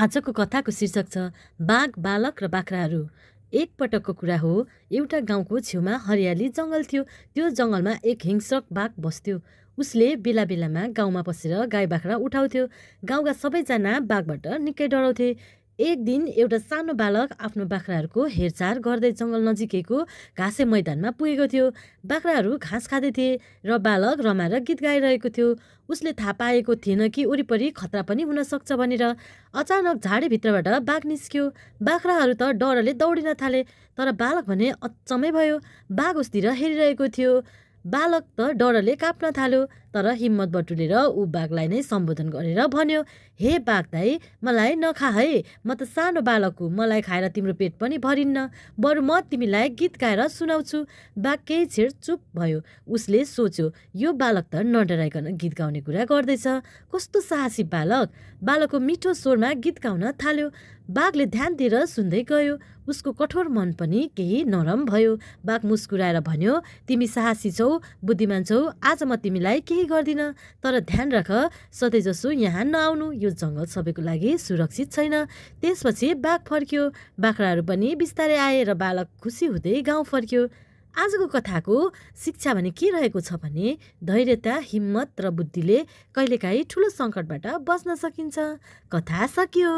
आजको कथाको शीर्षक छ बाघ, बालक र बाख्राहरू। एक पटकको कुरा हो, एउटा गाउँको छेउमा हरियाली जङ्गल थियो। त्यो जङ्गलमा एक हिंस्रक बाघ बस्थ्यो। उसले बेला बेलामा गाउँमा पसेर गाई बाख्रा उठाउँथ्यो। गाउँका सबैजना बाघबाट निकै डराउँथे। एक दिन एउटा सानो बालक आफ्नो बाख्राहरूको हेरचाह गर्दै जङ्गल नजिकैको घाँसे मैदानमा पुगेको थियो। बाख्राहरू घाँस खाँदै थिए र बालक रमाएर गीत गाइरहेको थियो। उसले थाहा पाएको थिएन कि वरिपरि खतरा पनि हुन सक्छ भनेर। अचानक झाडीभित्रबाट बाघ निस्क्यो। बाख्राहरू त डरले दौडिन थाले, तर बालक भने अचम्मै भयो। बाघ उसतिर हेरिरहेको थियो। बालक त डरले काप्न थाल्यो, तर हिम्मत बटुलेर ऊ बाघलाई नै सम्बोधन गरेर भन्यो, हे बाघ दाई, मलाई नखा है, म त सानो बालक हुँ, मलाई खाएर तिम्रो पेट पनि भरिन्न, बरु म तिमीलाई गीत गाएर सुनाउँछु। बाघ केही क्षण चुप भयो। उसले सोच्यो, यो बालक त नडराइकन गीत गाउने कुरा गर्दैछ, कस्तो साहसी बालक। बालकको मिठो स्वरमा गीत गाउन थाल्यो। बाघले ध्यान दिएर सुन्दै गयो। उसको कठोर मन पनि केही नरम भयो। बाघ मुस्कुराएर भन्यो, तिमी साहसी छौ, बुद्धिमान छौ, आज म तिमीलाई केही गर्दिन, तर ध्यान राख, सधैँ जसो यहाँ नआउनु, यो जङ्गल सबैको लागि सुरक्षित छैन। त्यसपछि बाघ फर्क्यो। बाख्राहरू पनि बिस्तारै आए र बालक खुसी हुँदै गाउँ फर्क्यो। आजको कथाको शिक्षा भने के रहेको छ भने, धैर्यता, हिम्मत र बुद्धिले कहिलेकाहीँ ठुलो सङ्कटबाट बच्न सकिन्छ। कथा सकियो।